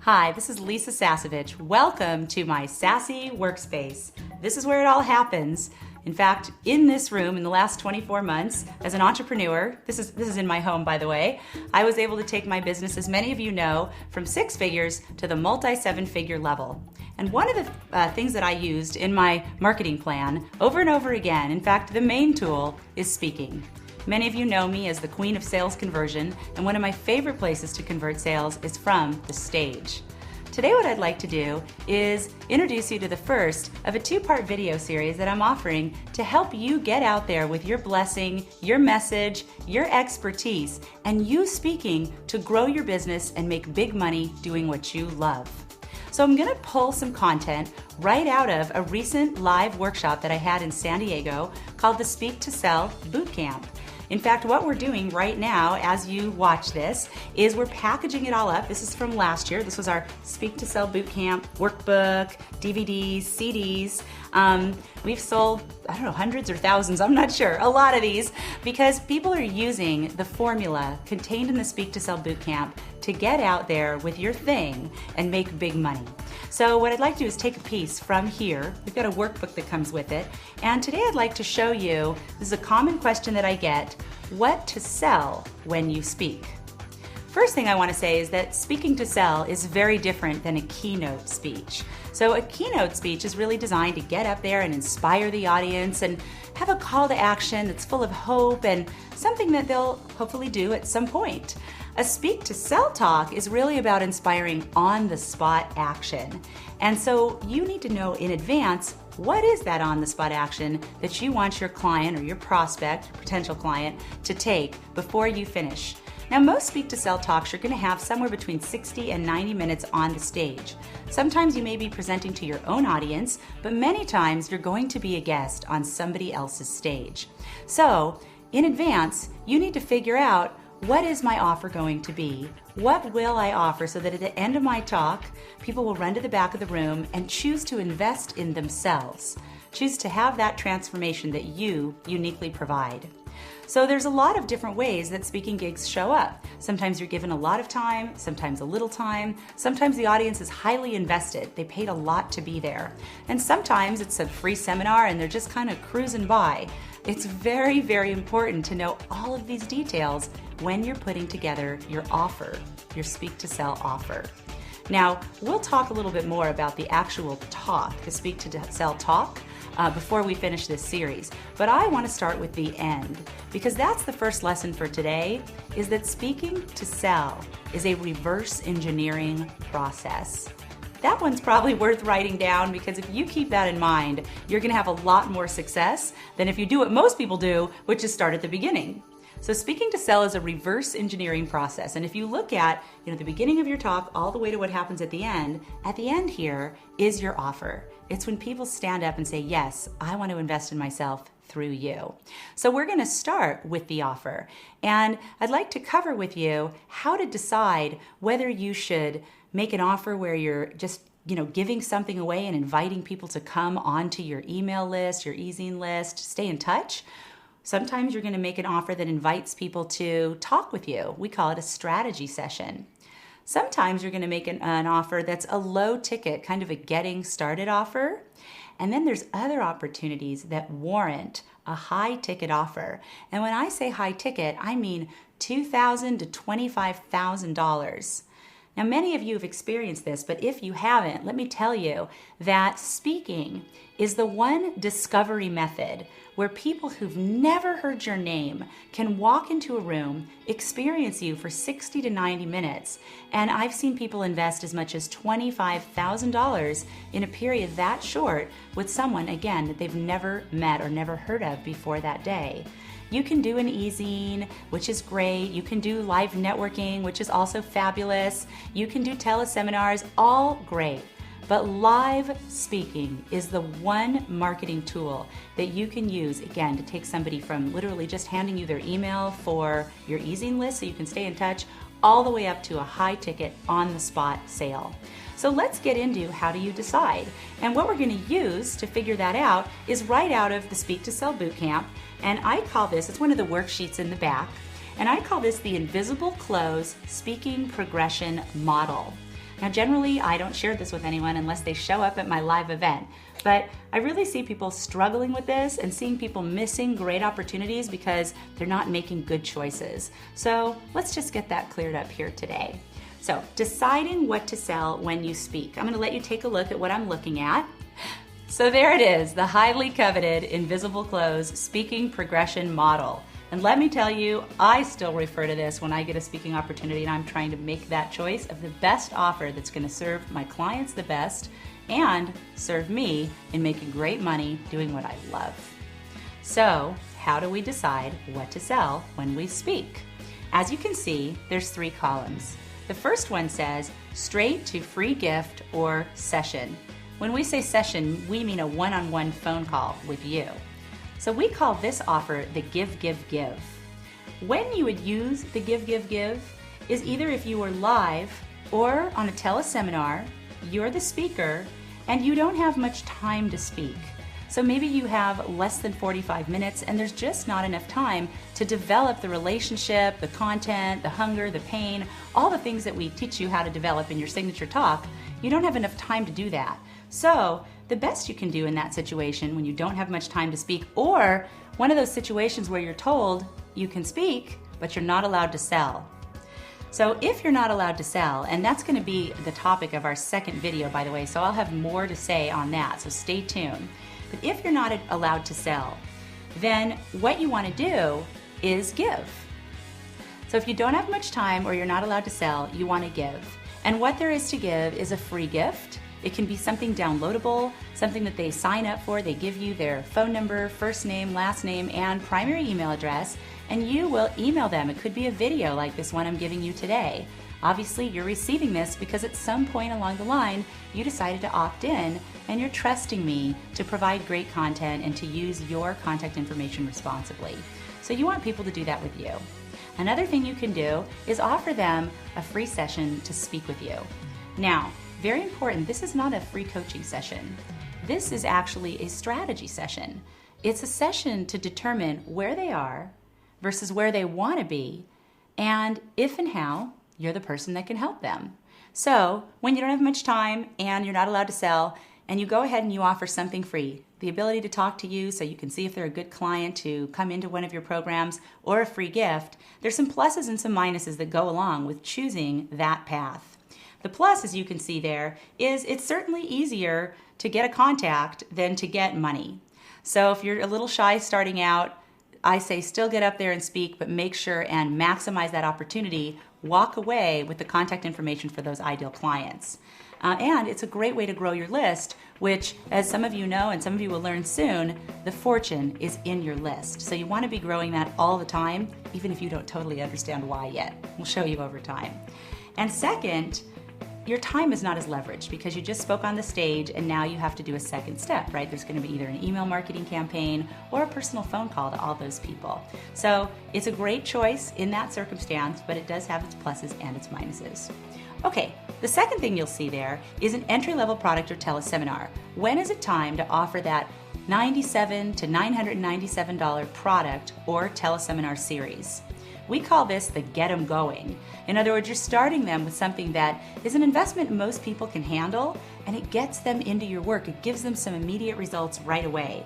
Hi, this is Lisa Sasevich. Welcome to my Sassy Workspace. This is where it all happens. In fact, in this room in the last 24 months, as an entrepreneur, this is in my home, by the way, I was able to take my business, as many of you know, from 6 figures to the multi-7-figure level. And one of the things that I used in my marketing plan over and over again, in fact, the main tool, is speaking. Many of you know me as the queen of sales conversion, and one of my favorite places to convert sales is from the stage. Today what I'd like to do is introduce you to the first of a 2-part video series that I'm offering to help you get out there with your blessing, your message, your expertise, and you speaking to grow your business and make big money doing what you love. So I'm gonna pull some content right out of a recent live workshop that I had in San Diego called the Speak to Sell Bootcamp. In fact, what we're doing right now as you watch this is we're packaging it all up. This is from last year. This was our Speak to Sell Bootcamp workbook, DVDs, CDs. We've sold, I don't know, hundreds or thousands, I'm not sure, a lot of these, because people are using the formula contained in the Speak to Sell Bootcamp to get out there with your thing and make big money. So what I'd like to do is take a piece from here. We've got a workbook that comes with it. And today I'd like to show you, this is a common question that I get, what to sell when you speak. First thing I want to say is that speaking to sell is very different than a keynote speech. So a keynote speech is really designed to get up there and inspire the audience and have a call to action that's full of hope and something that they'll hopefully do at some point. A speak to sell talk is really about inspiring on-the-spot action. And so you need to know in advance, what is that on-the-spot action that you want your client or your prospect, or potential client, to take before you finish? Now, most speak to sell talks you're going to have somewhere between 60 and 90 minutes on the stage. Sometimes you may be presenting to your own audience, but many times you're going to be a guest on somebody else's stage. So, in advance, you need to figure out, what is my offer going to be? What will I offer so that at the end of my talk, people will run to the back of the room and choose to invest in themselves, choose to have that transformation that you uniquely provide. So there's a lot of different ways that speaking gigs show up. Sometimes you're given a lot of time, sometimes a little time, sometimes the audience is highly invested. They paid a lot to be there. And sometimes it's a free seminar and they're just kind of cruising by. It's very, very important to know all of these details when you're putting together your offer, your speak to sell offer. Now, we'll talk a little bit more about the actual talk, the speak to sell talk, before we finish this series. But I want to start with the end, because that's the first lesson for today, is that speaking to sell is a reverse engineering process. That one's probably worth writing down, because if you keep that in mind, you're going to have a lot more success than if you do what most people do, which is start at the beginning. So speaking to sell is a reverse engineering process. And if you look at the beginning of your talk all the way to what happens at the end here is your offer. It's when people stand up and say, yes, I want to invest in myself through you. So we're going to start with the offer. And I'd like to cover with you how to decide whether you should make an offer where you're just giving something away and inviting people to come onto your email list, your e-zine list, stay in touch. Sometimes you're going to make an offer that invites people to talk with you. We call it a strategy session. Sometimes you're going to make an offer that's a low ticket, kind of a getting started offer. And then there's other opportunities that warrant a high ticket offer. And when I say high ticket, I mean $2,000 to $25,000. Now, many of you have experienced this, but if you haven't, let me tell you that speaking is the one discovery method where people who've never heard your name can walk into a room, experience you for 60 to 90 minutes, and I've seen people invest as much as $25,000 in a period that short with someone, again, that they've never met or never heard of before that day. You can do an e-zine, which is great. You can do live networking, which is also fabulous. You can do teleseminars, all great. But live speaking is the one marketing tool that you can use, again, to take somebody from literally just handing you their email for your e-zine list so you can stay in touch, all the way up to a high ticket on-the-spot sale. So let's get into how do you decide. And what we're going to use to figure that out is right out of the Speak to Sell Bootcamp. And I call this, it's one of the worksheets in the back, and I call this the Invisible Close Speaking Progression Model. Now, generally, I don't share this with anyone unless they show up at my live event, but I really see people struggling with this and seeing people missing great opportunities because they're not making good choices. So let's just get that cleared up here today. So, deciding what to sell when you speak. I'm going to let you take a look at what I'm looking at. So there it is, the highly coveted Invisible Close Speaking Progression Model. And let me tell you, I still refer to this when I get a speaking opportunity and I'm trying to make that choice of the best offer that's going to serve my clients the best and serve me in making great money doing what I love. So, how do we decide what to sell when we speak? As you can see, there's 3 columns. The first one says straight to free gift or session. When we say session, we mean a one-on-one phone call with you. So we call this offer the give, give, give. When you would use the give, give, give is either if you were live or on a teleseminar, you're the speaker, and you don't have much time to speak. So maybe you have less than 45 minutes and there's just not enough time to develop the relationship, the content, the hunger, the pain, all the things that we teach you how to develop in your signature talk. You don't have enough time to do that. So the best you can do in that situation when you don't have much time to speak, or one of those situations where you're told you can speak, but you're not allowed to sell. So if you're not allowed to sell, and that's going to be the topic of our second video, by the way, so I'll have more to say on that, so stay tuned. But if you're not allowed to sell, then what you want to do is give. So if you don't have much time or you're not allowed to sell, you want to give. And what there is to give is a free gift. It can be something downloadable, something that they sign up for. They give you their phone number, first name, last name, and primary email address, and you will email them. It could be a video like this one I'm giving you today. Obviously, you're receiving this because at some point along the line, you decided to opt in, and you're trusting me to provide great content and to use your contact information responsibly. So you want people to do that with you. Another thing you can do is offer them a free session to speak with you. Now, very important, this is not a free coaching session. This is actually a strategy session. It's a session to determine where they are versus where they want to be, and if and how you're the person that can help them. So when you don't have much time and you're not allowed to sell, and you go ahead and you offer something free, the ability to talk to you so you can see if they're a good client to come into one of your programs, or a free gift, there's some pluses and some minuses that go along with choosing that path. The plus, as you can see there, is it's certainly easier to get a contact than to get money. So if you're a little shy starting out, I say still get up there and speak, but make sure and maximize that opportunity. Walk away with the contact information for those ideal clients. And it's a great way to grow your list, which, as some of you know and some of you will learn soon, the fortune is in your list. So you want to be growing that all the time, even if you don't totally understand why yet. We'll show you over time. And second, your time is not as leveraged because you just spoke on the stage and now you have to do a second step, right? There's going to be either an email marketing campaign or a personal phone call to all those people. So it's a great choice in that circumstance, but it does have its pluses and its minuses. Okay, the second thing you'll see there is an entry-level product or teleseminar. When is it time to offer that $97 to $997 product or teleseminar series? We call this the get 'em going. In other words, you're starting them with something that is an investment most people can handle, and it gets them into your work. It gives them some immediate results right away.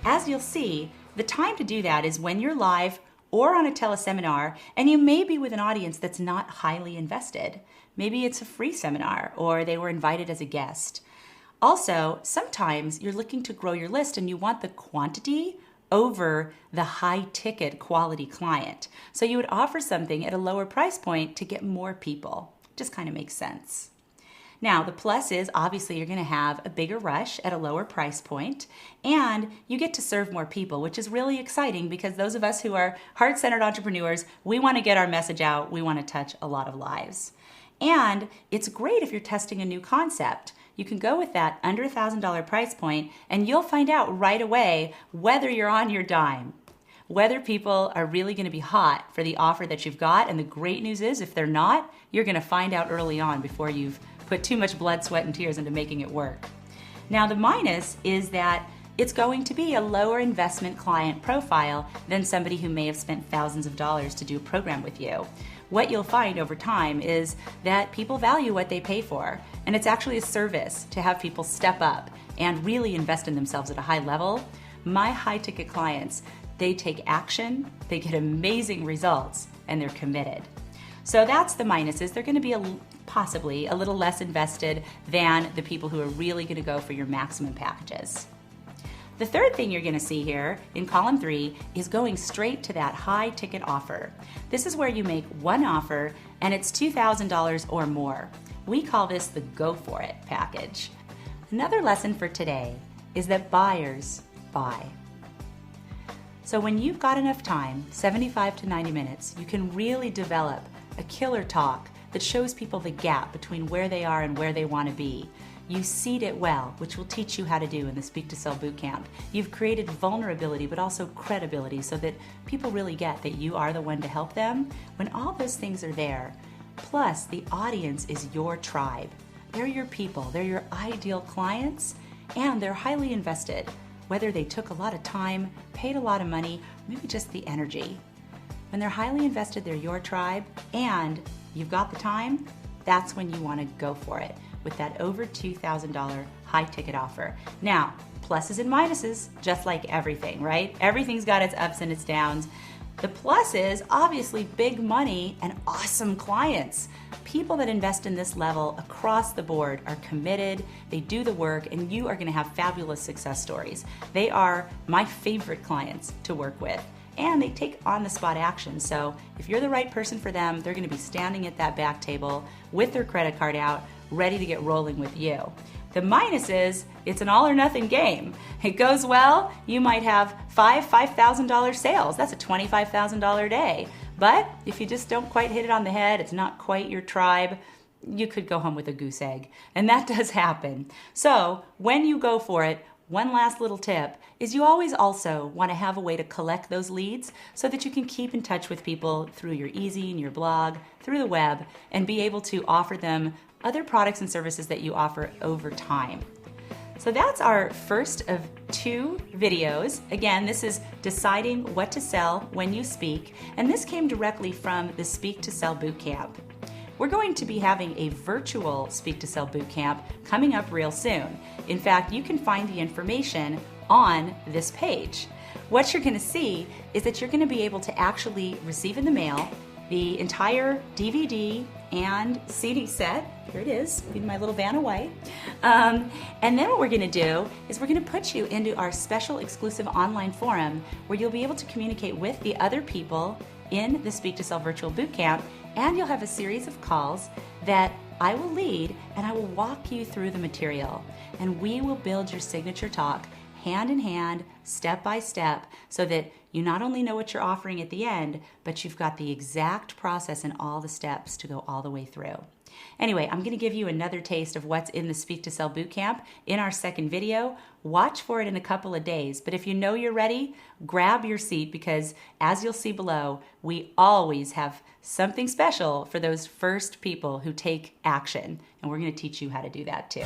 As you'll see, the time to do that is when you're live or on a teleseminar, and you may be with an audience that's not highly invested. Maybe it's a free seminar, or they were invited as a guest. Also, sometimes you're looking to grow your list and you want the quantity over the high-ticket quality client. So you would offer something at a lower price point to get more people. Just kind of makes sense. Now, the plus is obviously you're going to have a bigger rush at a lower price point, and you get to serve more people, which is really exciting because those of us who are heart-centered entrepreneurs, we want to get our message out. We want to touch a lot of lives. And it's great if you're testing a new concept. You can go with that under $1,000 price point and you'll find out right away whether you're on your dime, whether people are really going to be hot for the offer that you've got. And the great news is if they're not, you're going to find out early on before you've put too much blood, sweat, and tears into making it work. Now the minus is that It's going to be a lower investment client profile than somebody who may have spent thousands of dollars to do a program with you. What you'll find over time is that people value what they pay for, and it's actually a service to have people step up and really invest in themselves at a high level. My high-ticket clients, they take action, they get amazing results, and they're committed. So that's the minuses. They're going to be possibly a little less invested than the people who are really going to go for your maximum packages. The third thing you're going to see here in column 3 is going straight to that high ticket offer. This is where you make one offer and it's $2,000 or more. We call this the Go For It package. Another lesson for today is that buyers buy. So when you've got enough time, 75 to 90 minutes, you can really develop a killer talk that shows people the gap between where they are and where they want to be. You seed it well, which we'll teach you how to do in the Speak to Sell Bootcamp. You've created vulnerability, but also credibility so that people really get that you are the one to help them. When all those things are there, plus the audience is your tribe. They're your people, they're your ideal clients, and they're highly invested, whether they took a lot of time, paid a lot of money, maybe just the energy. When they're highly invested, they're your tribe, and you've got the time, that's when you want to go for it with that over $2,000 high ticket offer. Now, pluses and minuses, just like everything, right? Everything's got its ups and its downs. The plus is obviously big money and awesome clients. People that invest in this level across the board are committed, they do the work, and you are going to have fabulous success stories. They are my favorite clients to work with. And they take on-the-spot action. So if you're the right person for them, they're going to be standing at that back table with their credit card out, ready to get rolling with you. The minus is it's an all-or-nothing game. It goes well, you might have $5,000 sales. That's a $25,000 day. But if you just don't quite hit it on the head, it's not quite your tribe, you could go home with a goose egg. And that does happen. So when you go for it, one last little tip is you always also want to have a way to collect those leads so that you can keep in touch with people through your e-zine, your blog, through the web, and be able to offer them other products and services that you offer over time. So that's our first of 2 videos. Again, this is deciding what to sell when you speak, and this came directly from the Speak to Sell Bootcamp. We're going to be having a virtual Speak to Sell Bootcamp coming up real soon. In fact, you can find the information on this page. What you're going to see is that you're going to be able to actually receive in the mail the entire DVD and CD set. Here it is, in my little van of white. And then what we're going to do is we're going to put you into our special exclusive online forum where you'll be able to communicate with the other people in the Speak to Sell Virtual Bootcamp, and you'll have a series of calls that I will lead, and I will walk you through the material, and we will build your signature talk hand in hand, step by step, so that you not only know what you're offering at the end, but you've got the exact process and all the steps to go all the way through. Anyway, I'm going to give you another taste of what's in the Speak to Sell Bootcamp in our second video. Watch for it in a couple of days, but if you know you're ready, grab your seat, because as you'll see below, we always have something special for those first people who take action, and we're going to teach you how to do that too.